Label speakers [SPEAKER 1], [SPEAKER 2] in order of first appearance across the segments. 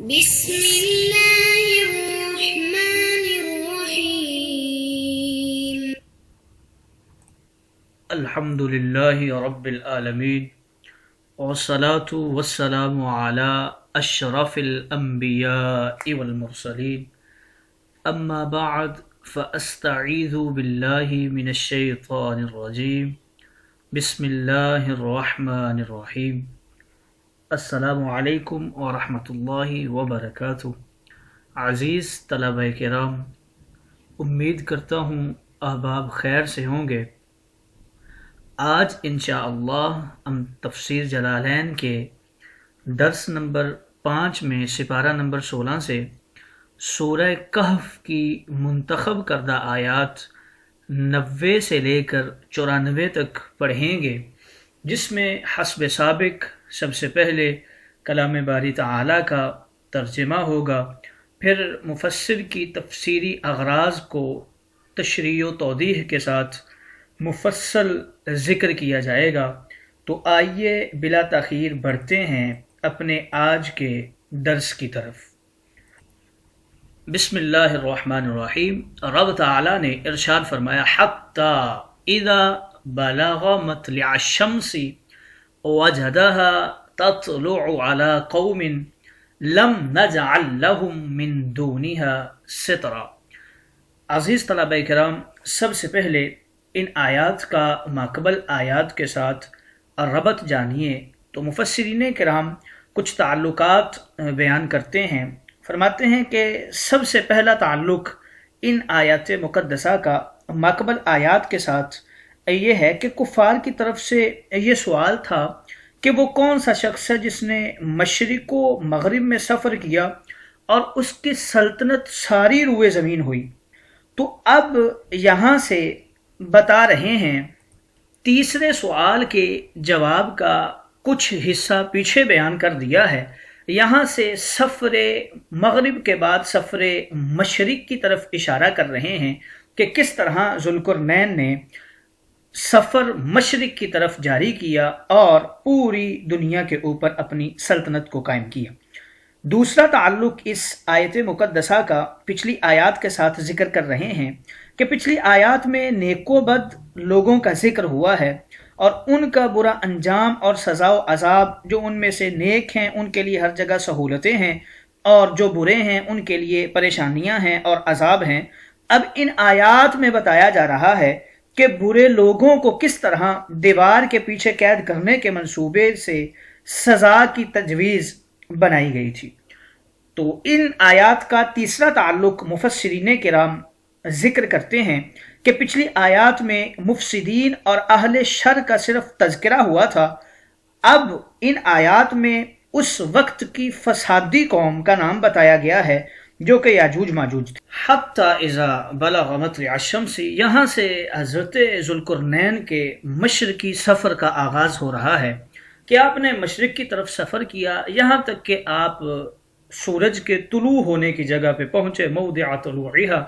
[SPEAKER 1] بسم الله الرحمن الرحيم.
[SPEAKER 2] الحمد لله رب العالمين والصلاة والسلام على أشرف الأنبياء والمرسلين أما بعد فأستعيذ بالله من الشيطان الرجيم بسم الله الرحمن الرحيم. السلام علیکم ورحمۃ اللہ وبرکاتہ. عزیز طلبہ کرام، امید کرتا ہوں احباب خیر سے ہوں گے. آج انشاءاللہ ہم تفسیر جلالین کے درس نمبر 5 میں سپارہ نمبر 16 سے سورہ کہف کی منتخب کردہ آیات 90 سے لے کر 94 تک پڑھیں گے، جس میں حسب سابق سب سے پہلے کلام باری تعالی کا ترجمہ ہوگا، پھر مفسر کی تفسیری اغراض کو تشریح و توضیح کے ساتھ مفصل ذکر کیا جائے گا. تو آئیے بلا تاخیر بڑھتے ہیں اپنے آج کے درس کی طرف. بسم اللہ الرحمن الرحیم. رب تعالی نے ارشاد فرمایا حتی اذا بلغ مطلع الشمس وجدها تطلع على قوم لم نجعل لهم من دونها سترا. عزیز طلبہ کرام، سب سے پہلے ان آیات کا ماقبل آیات کے ساتھ ربط جانیے. تو مفسرین کرام کچھ تعلقات بیان کرتے ہیں. فرماتے ہیں کہ سب سے پہلا تعلق ان آیات مقدسہ کا ماقبل آیات کے ساتھ یہ ہے کہ کفار کی طرف سے یہ سوال تھا کہ وہ کون سا شخص ہے جس نے مشرق و مغرب میں سفر کیا اور اس کی سلطنت ساری روئے زمین ہوئی. تو اب یہاں سے بتا رہے ہیں تیسرے سوال کے جواب کا کچھ حصہ پیچھے بیان کر دیا ہے. یہاں سے سفر مغرب کے بعد سفر مشرق کی طرف اشارہ کر رہے ہیں کہ کس طرح ذوالقرنین نے سفر مشرق کی طرف جاری کیا اور پوری دنیا کے اوپر اپنی سلطنت کو قائم کیا. دوسرا تعلق اس آیت مقدسہ کا پچھلی آیات کے ساتھ ذکر کر رہے ہیں کہ پچھلی آیات میں نیک و بد لوگوں کا ذکر ہوا ہے اور ان کا برا انجام اور سزا و عذاب. جو ان میں سے نیک ہیں ان کے لیے ہر جگہ سہولتیں ہیں اور جو برے ہیں ان کے لیے پریشانیاں ہیں اور عذاب ہیں. اب ان آیات میں بتایا جا رہا ہے کہ برے لوگوں کو کس طرح دیوار کے پیچھے قید کرنے کے منصوبے سے سزا کی تجویز بنائی گئی تھی. تو ان آیات کا تیسرا تعلق مفسرین کرام ذکر کرتے ہیں کہ پچھلی آیات میں مفسدین اور اہل شر کا صرف تذکرہ ہوا تھا. اب ان آیات میں اس وقت کی فسادی قوم کا نام بتایا گیا ہے جو کہ یاجوج ماجوج تھے. حتی اذا بلغ مطلع الشمس، یہاں سے حضرت ذوالقرنین کے مشرقی سفر کا آغاز ہو رہا ہے کہ آپ نے مشرق کی طرف سفر کیا یہاں تک کہ آپ سورج کے طلوع ہونے کی جگہ پہ پہنچے. موضع طلوعها،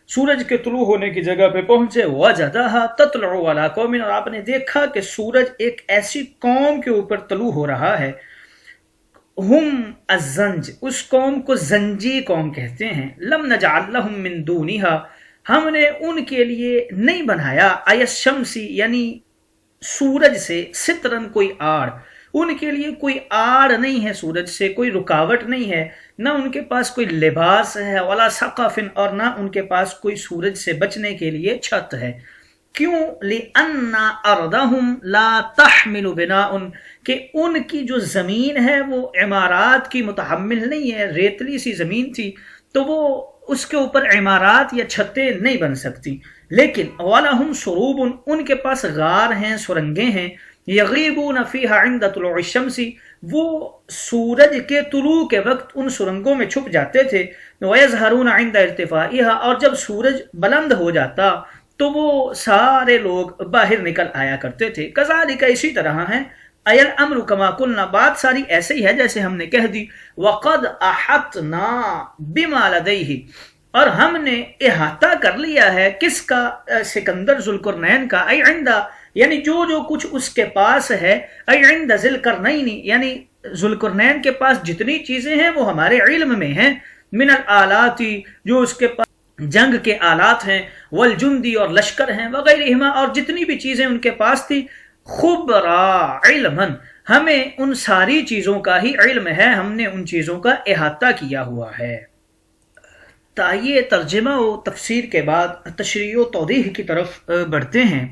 [SPEAKER 2] سورج کے طلوع ہونے کی جگہ پہ پہنچے. وجدها تطلع على قوم، اور آپ نے دیکھا کہ سورج ایک ایسی قوم کے اوپر طلوع ہو رہا ہے. ہم الزنج، اس قوم کو زنجی قوم کہتے ہیں. لم نجعل لهم من دونها، ہم نے ان کے لیے نہیں بنایا آی الشمسی یعنی سورج سے سترن کوئی آڑ. ان کے لیے کوئی آڑ نہیں ہے، سورج سے کوئی رکاوٹ نہیں ہے، نہ ان کے پاس کوئی لباس ہے ولا سقف، اور نہ ان کے پاس کوئی سورج سے بچنے کے لیے چھت ہے. کیوں؟ لِأَنَّ أَرْضَهُمْ لَا تَحْمِلُ بِنَاءٌ، کہ ان کی جو زمین ہے وہ عمارات کی متحمل نہیں ہے. ریتلی سی زمین تھی تو وہ اس کے اوپر عمارات یا چھتیں نہیں بن سکتی. لیکن وَلَهُمْ سُرُوبٌ، ان کے پاس غار ہیں، سرنگیں ہیں. یغیبون فیہا عند طلوع الشمس، وہ سورج کے طلوع کے وقت ان سرنگوں میں چھپ جاتے تھے. ویظہرون عند ارتفاعها، اور جب سورج بلند ہو جاتا تو وہ سارے لوگ باہر نکل آیا کرتے تھے. کذالک، اسی طرح ہیں. ایل امر کما قلنا، بات ساری ایسے ہی ہے جیسے ہم نے کہہ دی. وقد احطنا بما لدیہ، اور ہم نے احاطہ کر لیا ہے کس کا؟ سکندر ذوالقرنین کا. ای عند یعنی جو جو کچھ اس کے پاس ہے، ای عند ذی القرنین، یعنی ذوالقرنین کے پاس جتنی چیزیں ہیں وہ ہمارے علم میں ہیں، من الآلات، جو اس کے پاس جنگ کے آلات ہیں، والجندی، اور لشکر ہیں، وغیرہما، اور جتنی بھی چیزیں ان کے پاس تھی، خبرا علما، ہمیں ان ساری چیزوں کا ہی علم ہے، ہم نے ان چیزوں کا احاطہ کیا ہوا ہے۔ یہ ترجمہ و تفسیر کے بعد تشریح و توضیح کی طرف بڑھتے ہیں،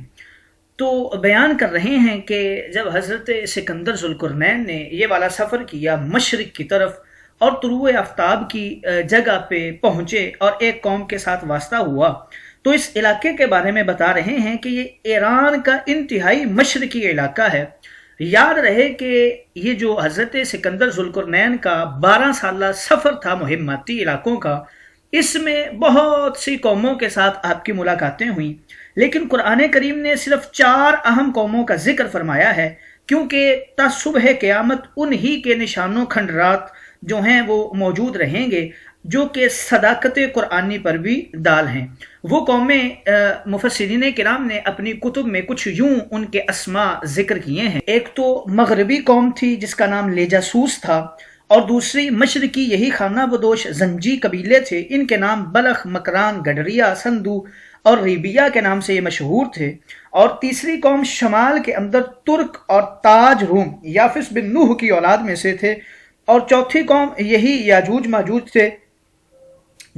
[SPEAKER 2] تو بیان کر رہے ہیں کہ جب حضرت سکندر ذوالقرنین نے یہ والا سفر کیا مشرق کی طرف اور طلوع آفتاب کی جگہ پہ پہنچے اور ایک قوم کے ساتھ واسطہ ہوا، تو اس علاقے کے بارے میں بتا رہے ہیں کہ یہ ایران کا انتہائی مشرقی علاقہ ہے۔ یاد رہے کہ یہ جو حضرت سکندر ذوالقرنین کا 12 سالہ سفر تھا مہماتی علاقوں کا، اس میں بہت سی قوموں کے ساتھ آپ کی ملاقاتیں ہوئیں، لیکن قرآن کریم نے صرف 4 اہم قوموں کا ذکر فرمایا ہے، کیونکہ تا صبح قیامت انہی کے نشانوں کھنڈرات جو ہیں وہ موجود رہیں گے، جو کہ صداقت قرآنی پر بھی دال ہیں۔ وہ قومیں مفسرین کرام نے اپنی کتب میں کچھ یوں ان کے اسماء ذکر کیے ہیں۔ ایک تو مغربی قوم تھی جس کا نام لیجاسوس تھا، اور دوسری مشرقی یہی خانہ بدوش زنجی قبیلے تھے، ان کے نام بلخ، مکران، گڈریا، سندو اور ریبیا کے نام سے یہ مشہور تھے، اور تیسری قوم شمال کے اندر ترک اور تاج روم یافس بن نوح کی اولاد میں سے تھے، اور چوتھی قوم یہی یاجوج ماجوج تھے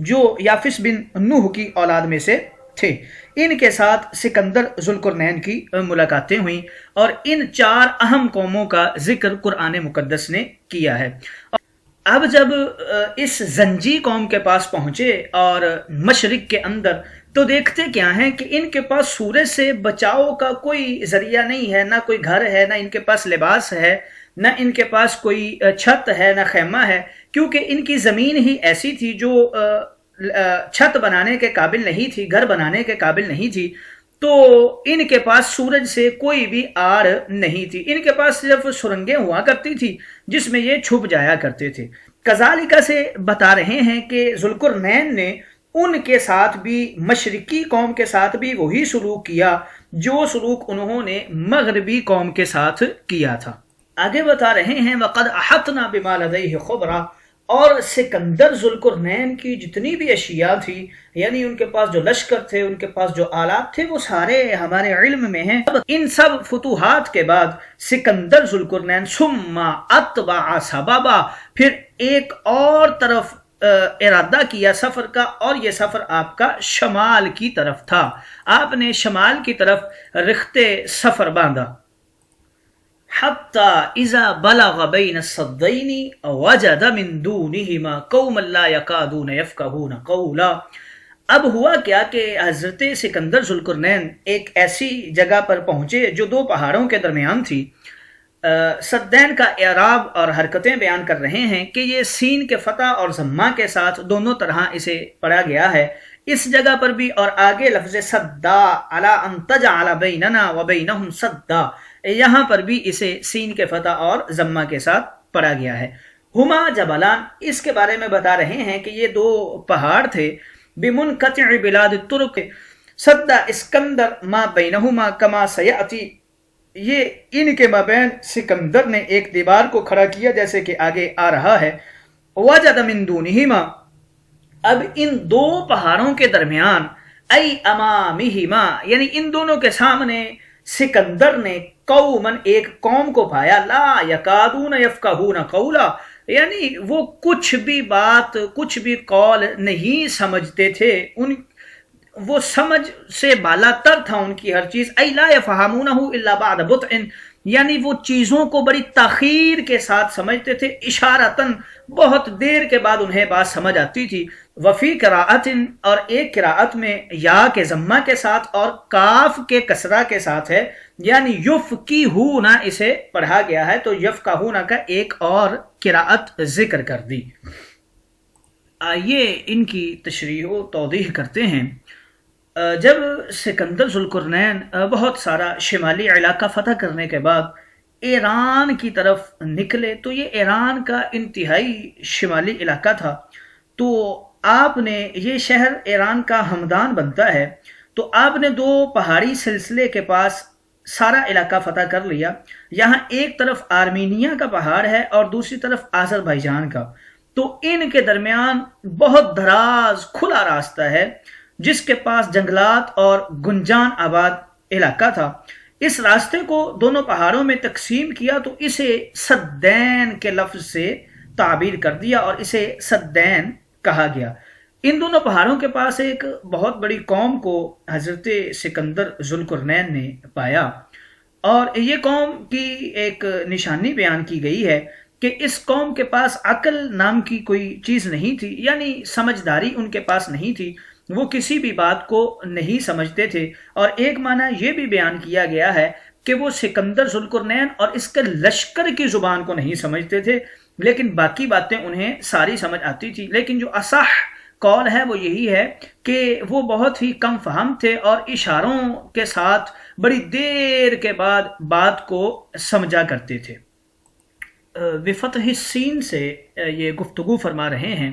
[SPEAKER 2] جو یافس بن نوح کی اولاد میں سے تھے۔ ان کے ساتھ سکندر ذوالقرنین کی ملاقاتیں ہوئیں، اور ان 4 اہم قوموں کا ذکر قرآن مقدس نے کیا ہے۔ اب جب اس زنجی قوم کے پاس پہنچے اور مشرق کے اندر، تو دیکھتے کیا ہیں کہ ان کے پاس سورج سے بچاؤ کا کوئی ذریعہ نہیں ہے، نہ کوئی گھر ہے، نہ ان کے پاس لباس ہے، نہ ان کے پاس کوئی چھت ہے، نہ خیمہ ہے، کیونکہ ان کی زمین ہی ایسی تھی جو چھت بنانے کے قابل نہیں تھی، گھر بنانے کے قابل نہیں تھی، تو ان کے پاس سورج سے کوئی بھی آڑ نہیں تھی، ان کے پاس صرف سرنگیں ہوا کرتی تھی جس میں یہ چھپ جایا کرتے تھے۔ کذالک سے بتا رہے ہیں کہ ذوالقرنین نے ان کے ساتھ بھی، مشرقی قوم کے ساتھ بھی وہی سلوک کیا جو سلوک انہوں نے مغربی قوم کے ساتھ کیا تھا۔ آگے بتا رہے ہیں وَقَدْ أَحَطْنَا بِمَا لَدَيْهِ خُبْرًا، اور سکندر ذوالقرنین کی جتنی بھی اشیاء تھی، یعنی ان کے پاس جو لشکر تھے، ان کے پاس جو آلات تھے، وہ سارے ہمارے علم میں ہیں۔ ان سب فتوحات کے بعد سکندر ذوالقرنین ثم اتبع سببا، پھر ایک اور طرف ارادہ کیا سفر کا، اور یہ سفر آپ کا شمال کی طرف تھا، آپ نے شمال کی طرف رختے سفر باندھا۔ حتی اذا بلغ بین الصدین وجد من دونہما قوما لا یکادون یفقہون قولا۔ اب ہوا کیا کہ حضرت سکندر ذوالقرنین ایک ایسی جگہ پر پہنچے جو 2 پہاڑوں کے درمیان تھی۔ صدین کا اعراب اور حرکتیں بیان کر رہے ہیں کہ یہ سین کے فتح اور ضمہ کے ساتھ دونوں طرح اسے پڑھا گیا ہے، اس جگہ پر بھی اور آگے لفظ صدا علی ان تجعل بیننا وبینہم صدا، یہاں پر بھی اسے سین کے فتح اور ضمہ کے ساتھ پڑھا گیا ہے۔ ہما جبلان، اس کے بارے میں بتا رہے ہیں کہ یہ 2 پہاڑ تھے، بمنقطع بلاد ترک صد اسکندر ما بینہما کما سیأتی، یہ ان کے مابین سکندر نے ایک دیوار کو کھڑا کیا جیسے کہ آگے آ رہا ہے۔ وجد من دونہما، اب ان 2 پہاڑوں کے درمیان، ای امامہما، یعنی ان دونوں کے سامنے سکندر نے قومن، ایک قوم کو پایا، لا یکادون یفقہون قولا، یعنی وہ کچھ بھی بات، کچھ بھی قول نہیں سمجھتے تھے، وہ سمجھ سے بالا تر تھا ان کی ہر چیز۔ ای لا یفہمونہ الا بعد بطء، یعنی وہ چیزوں کو بڑی تاخیر کے ساتھ سمجھتے تھے، اشارتاً بہت دیر کے بعد انہیں بات سمجھ آتی تھی۔ وفی قراءت، اور ایک قراءت میں یا کے ضمہ کے ساتھ اور کاف کے کسرہ کے ساتھ ہے، یعنی یفقہون اسے پڑھا گیا ہے، تو یفقہون کا ایک اور قراءت ذکر کر دی۔ آئیے ان کی تشریح و توضیح کرتے ہیں۔ جب سکندر ذوالقرنین بہت سارا شمالی علاقہ فتح کرنے کے بعد ایران کی طرف نکلے، تو یہ ایران کا انتہائی شمالی علاقہ تھا، تو آپ نے، یہ شہر ایران کا ہمدان بنتا ہے، تو آپ نے 2 پہاڑی سلسلے کے پاس سارا علاقہ فتح کر لیا. یہاں ایک طرف آرمینیا کا پہاڑ ہے اور دوسری طرف آذربائیجان کا، تو ان کے درمیان بہت دراز کھلا راستہ ہے جس کے پاس جنگلات اور گنجان آباد علاقہ تھا. اس راستے کو دونوں پہاڑوں میں تقسیم کیا تو اسے سدین کے لفظ سے تعبیر کر دیا اور اسے سدین کہا گیا. ان دونوں پہاڑوں کے پاس ایک بہت بڑی قوم کو حضرت سکندر ذوالقرنین نے پایا، اور یہ قوم کی ایک نشانی بیان کی گئی ہے کہ اس قوم کے پاس عقل نام کی کوئی چیز نہیں تھی، یعنی سمجھداری ان کے پاس نہیں تھی، وہ کسی بھی بات کو نہیں سمجھتے تھے. اور ایک معنی یہ بھی بیان کیا گیا ہے کہ وہ سکندر ذوالقرنین اور اس کے لشکر کی زبان کو نہیں سمجھتے تھے، لیکن باقی باتیں انہیں ساری سمجھ آتی تھی. لیکن جو اصح قول ہے وہ یہی ہے کہ وہ بہت ہی کم فہم تھے اور اشاروں کے ساتھ بڑی دیر کے بعد بات کو سمجھا کرتے تھے. بفتح السین سے یہ گفتگو فرما رہے ہیں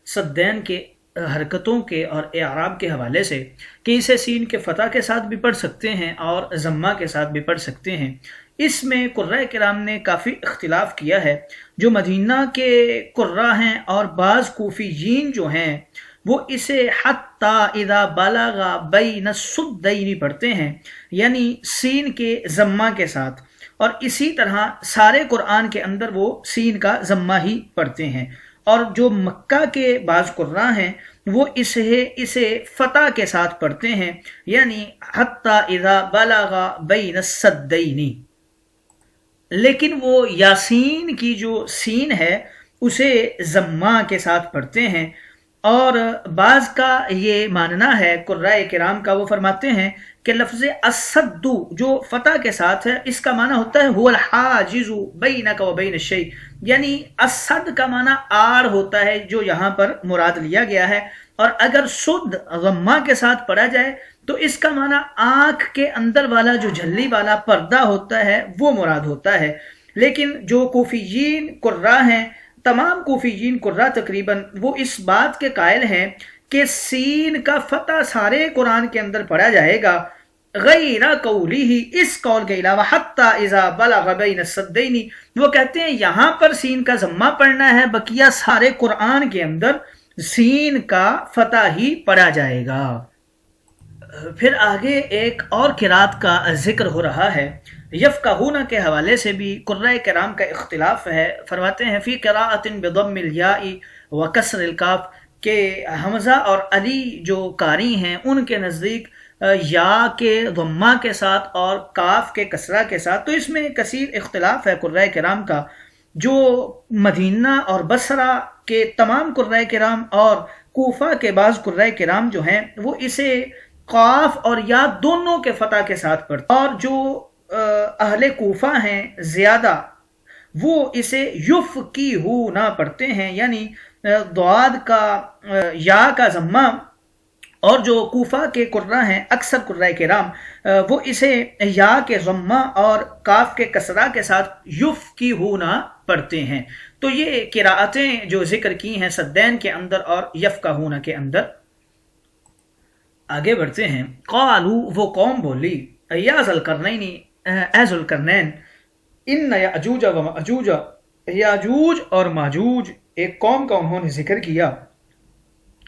[SPEAKER 2] سدین کے حرکتوں کے اور اعراب کے حوالے سے کہ اسے سین کے فتح کے ساتھ بھی پڑھ سکتے ہیں اور ضمہ کے ساتھ بھی پڑھ سکتے ہیں. اس میں قراء کرام نے کافی اختلاف کیا ہے. جو مدینہ کے قراء ہیں اور بعض کوفیین جو ہیں وہ اسے حتی اذا بلغ بین السدین پڑھتے ہیں، یعنی سین کے ضمہ کے ساتھ، اور اسی طرح سارے قرآن کے اندر وہ سین کا ضمہ ہی پڑھتے ہیں. اور جو مکہ کے بعض قراء ہیں وہ اسے فتح کے ساتھ پڑھتے ہیں، یعنی حتی اذا بلغ بین السدین. لیکن وہ یاسین کی جو سین ہے اسے ضمہ کے ساتھ پڑھتے ہیں. اور بعض کا یہ ماننا ہے قراء کرام کا، وہ فرماتے ہیں کہ لفظ الصد جو فتح کے ساتھ ہے اس کا معنی ہوتا ہے هو الحاجز بینک و بین الشیء، یعنی الصد کا معنی آڑ ہوتا ہے جو یہاں پر مراد لیا گیا ہے. اور اگر سد ضمہ کے ساتھ پڑھا جائے تو اس کا معنی آنکھ کے اندر والا جو جھلی والا پردہ ہوتا ہے وہ مراد ہوتا ہے. لیکن جو کوفیین قراء ہیں، تمام کوفیین قراء تقریباً وہ اس بات کے قائل ہیں کہ سین کا فتح سارے قرآن کے اندر پڑھا جائے گا، غیر قولی ہی، اس قول کے علاوہ حتی اذا بلغ بین السدین. وہ کہتے ہیں یہاں پر سین کا ضمہ پڑھنا ہے، بقیہ سارے قرآن کے اندر سین کا فتح ہی پڑھا جائے گا. پھر آگے ایک اور قرات کا ذکر ہو رہا ہے. یفقہون کے حوالے سے بھی قراء کرام کا اختلاف ہے. فرماتے ہیں فی قراءۃ بضم الیاء وکسر الکاف، کہ حمزہ اور علی جو قاری ہیں ان کے نزدیک یا کے ضمہ کے ساتھ اور کاف کے کسرہ کے ساتھ. تو اس میں کثیر اختلاف ہے قراء کرام کا. جو مدینہ اور بصرہ کے تمام قراء کرام اور کوفہ کے بعض قراء کرام جو ہیں وہ اسے قاف اور یا دونوں کے فتح کے ساتھ پڑھتے، اور جو اہل کوفہ ہیں زیادہ وہ اسے یفقہون پڑھتے ہیں، یعنی ضاد کا یا کا ضمہ. اور جو کوفہ کے قراء ہیں اکثر قراء کرام وہ اسے یا کے ضمہ اور کاف کے کسرہ کے ساتھ یفقہون پڑھتے ہیں. تو یہ قراءتیں جو ذکر کی ہیں سدین کے اندر اور یفقہون کے اندر. آگے بڑھتے ہیں. قالو، وہ قوم بولی، یا ذوالقرنین، اے ذوالقرنین، ان یاجوج و ماجوج، یاجوج اور ماجوج ایک قوم کا انہوں نے ذکر کیا.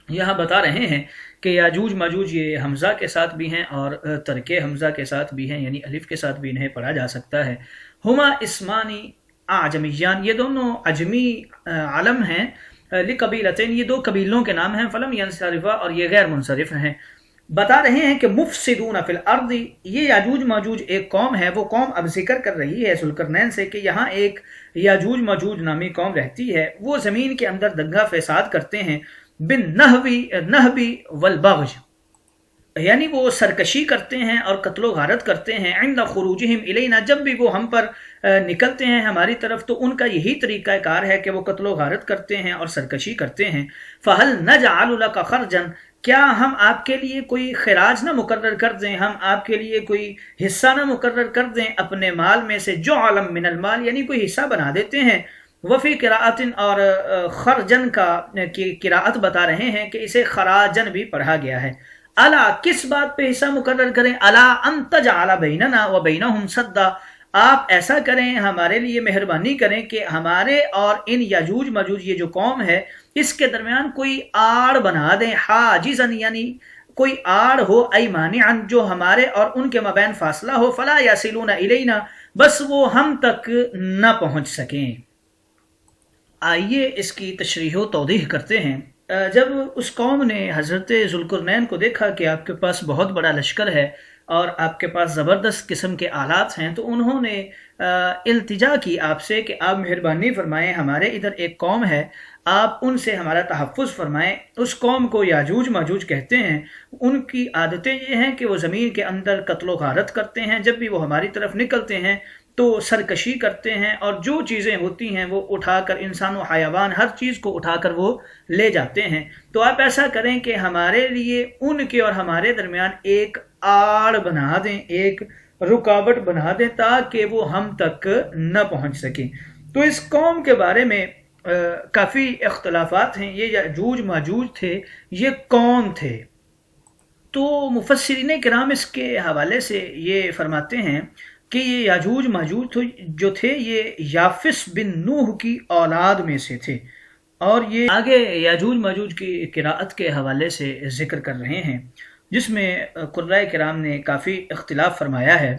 [SPEAKER 2] یہاں بتا رہے ہیں کہ یاجوج ماجوج یہ حمزہ کے ساتھ بھی ہیں اور ترک حمزہ کے ساتھ بھی ہیں، یعنی الف کے ساتھ بھی انہیں پڑھا جا سکتا ہے. ہما اسمانی اعجمیان، یہ دونوں عجمی علم ہیں. لقبیلتین، یہ دو قبیلوں کے نام ہیں. فلم ینصرفا، اور یہ غیر منصرف ہیں. بتا رہے ہیں کہ مفسدون فی الارض، یہ یاجوج ماجوج ایک قوم ہے. وہ قوم اب ذکر کر رہی ہے ذوالقرنین سے کہ یہاں ایک یاجوج ماجوج نامی قوم رہتی ہے. وہ زمین کے اندر دنگا فساد کرتے ہیں. بالنہبی والبغج، یعنی وہ سرکشی کرتے ہیں اور قتل و غارت کرتے ہیں. عند خروجہم الینا، جب بھی وہ ہم پر نکلتے ہیں ہماری طرف تو ان کا یہی طریقہ کار ہے کہ وہ قتل و غارت کرتے ہیں اور سرکشی کرتے ہیں. فہل نجعل لک خرجا، کیا ہم آپ کے لیے کوئی خراج نہ مقرر کر دیں، ہم آپ کے لیے کوئی حصہ نہ مقرر کر دیں اپنے مال میں سے، جو علم من المال، یعنی کوئی حصہ بنا دیتے ہیں. وفی قراءت، اور خرجن کا قراءت بتا رہے ہیں کہ اسے خراجن بھی پڑھا گیا ہے. الا کس بات پہ حصہ مقرر کریں، الا ان تجعل بیننا و بینہم سدا، آپ ایسا کریں، ہمارے لیے مہربانی کریں کہ ہمارے اور ان یاجوج ماجوج یہ جو قوم ہے اس کے درمیان کوئی آڑ بنا دیں، حاجزن یعنی کوئی آڑ ہو، ای مانعن جو ہمارے اور ان کے مابین فاصلہ ہو، فلا یصلون الینا بس وہ ہم تک نہ پہنچ سکیں۔ آئیے اس کی تشریح و توضیح کرتے ہیں۔ جب اس قوم نے حضرت ذوالقرنین کو دیکھا کہ آپ کے پاس بہت بڑا لشکر ہے اور آپ کے پاس زبردست قسم کے آلات ہیں، تو انہوں نے التجا کی آپ سے کہ آپ مہربانی فرمائیں، ہمارے ادھر ایک قوم ہے، آپ ان سے ہمارا تحفظ فرمائیں۔ اس قوم کو یاجوج ماجوج کہتے ہیں، ان کی عادتیں یہ ہیں کہ وہ زمین کے اندر قتل و غارت کرتے ہیں، جب بھی وہ ہماری طرف نکلتے ہیں تو سرکشی کرتے ہیں اور جو چیزیں ہوتی ہیں وہ اٹھا کر، انسان و حیوان ہر چیز کو اٹھا کر وہ لے جاتے ہیں۔ تو آپ ایسا کریں کہ ہمارے لیے ان کے اور ہمارے درمیان ایک آڑ بنا دیں، ایک رکاوٹ بنا دیں تاکہ وہ ہم تک نہ پہنچ سکیں۔ تو اس قوم کے بارے میں کافی اختلافات ہیں، یہ یاجوج ماجوج تھے، یہ کون تھے؟ تو مفسرین کرام اس کے حوالے سے یہ فرماتے ہیں کہ یہ یاجوج ماجوج جو تھے یہ یافس بن نوح کی اولاد میں سے تھے، اور یہ آگے یاجوج ماجوج کی قراءت کے حوالے سے ذکر کر رہے ہیں، جس میں قرائے کرام نے کافی اختلاف فرمایا ہے۔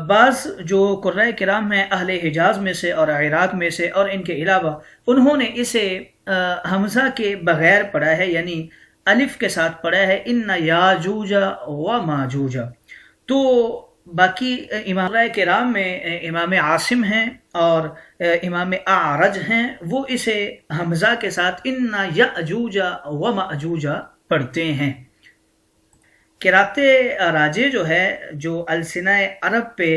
[SPEAKER 2] بعض جو قرائے کرام ہیں اہل حجاز میں سے اور عراق میں سے اور ان کے علاوہ، انہوں نے اسے حمزہ کے بغیر پڑھا ہے، یعنی الف کے ساتھ پڑھا ہے، ان یاجوج و ماجوج۔ تو باقی امام کرام میں امام عاصم ہیں اور امام اعرج ہیں، وہ اسے حمزہ کے ساتھ ان یاجوج و ماجوج پڑھتے ہیں۔ قرات راجع جو ہے، جو السنہ عرب پہ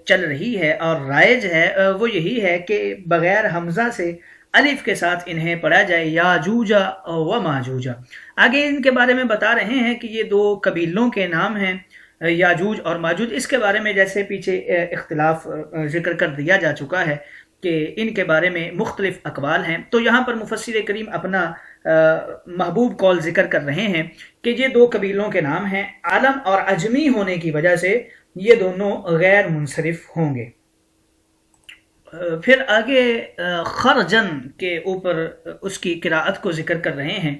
[SPEAKER 2] چل رہی ہے اور رائج ہے، وہ یہی ہے کہ بغیر حمزہ سے الف کے ساتھ انہیں پڑھا جائے، یاجوج و ماجوج۔ آگے ان کے بارے میں بتا رہے ہیں کہ یہ دو قبیلوں کے نام ہیں، یاجوج اور ماجوج۔ اس کے بارے میں جیسے پیچھے اختلاف ذکر کر دیا جا چکا ہے کہ ان کے بارے میں مختلف اقوال ہیں، تو یہاں پر مفسر کریم اپنا محبوب قول ذکر کر رہے ہیں کہ یہ دو قبیلوں کے نام ہیں، عالم اور اجمی ہونے کی وجہ سے یہ دونوں غیر منصرف ہوں گے۔ پھر آگے خرجن کے اوپر اس کی قراءت کو ذکر کر رہے ہیں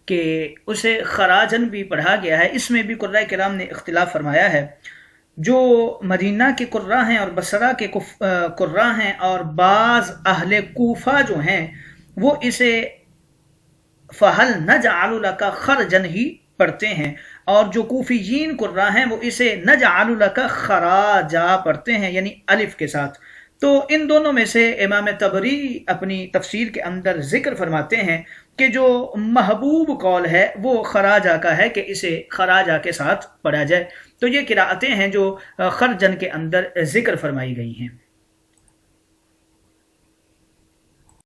[SPEAKER 2] کہ اسے خراجن بھی پڑھا گیا ہے۔ اس میں بھی قرائے کرام نے اختلاف فرمایا ہے۔ جو مدینہ کے قراء ہیں اور بصرہ کے قراء ہیں اور بعض اہل کوفہ جو ہیں وہ اسے فَهَلْ نَجْعَلُ لَكَ خَرْجًا ہی پڑھتے ہیں، اور جو کوفیین قراء ہیں وہ اسے نَجْعَلُ لَكَ خَرَاجًا پڑھتے ہیں، یعنی الف کے ساتھ۔ تو ان دونوں میں سے امام طبری اپنی تفسیر کے اندر ذکر فرماتے ہیں کہ جو محبوب قول ہے وہ خراجہ کا ہے کہ اسے خراجہ کے ساتھ پڑھا جائے۔ تو یہ قراءتیں ہیں جو خرجن کے اندر ذکر فرمائی گئی ہیں۔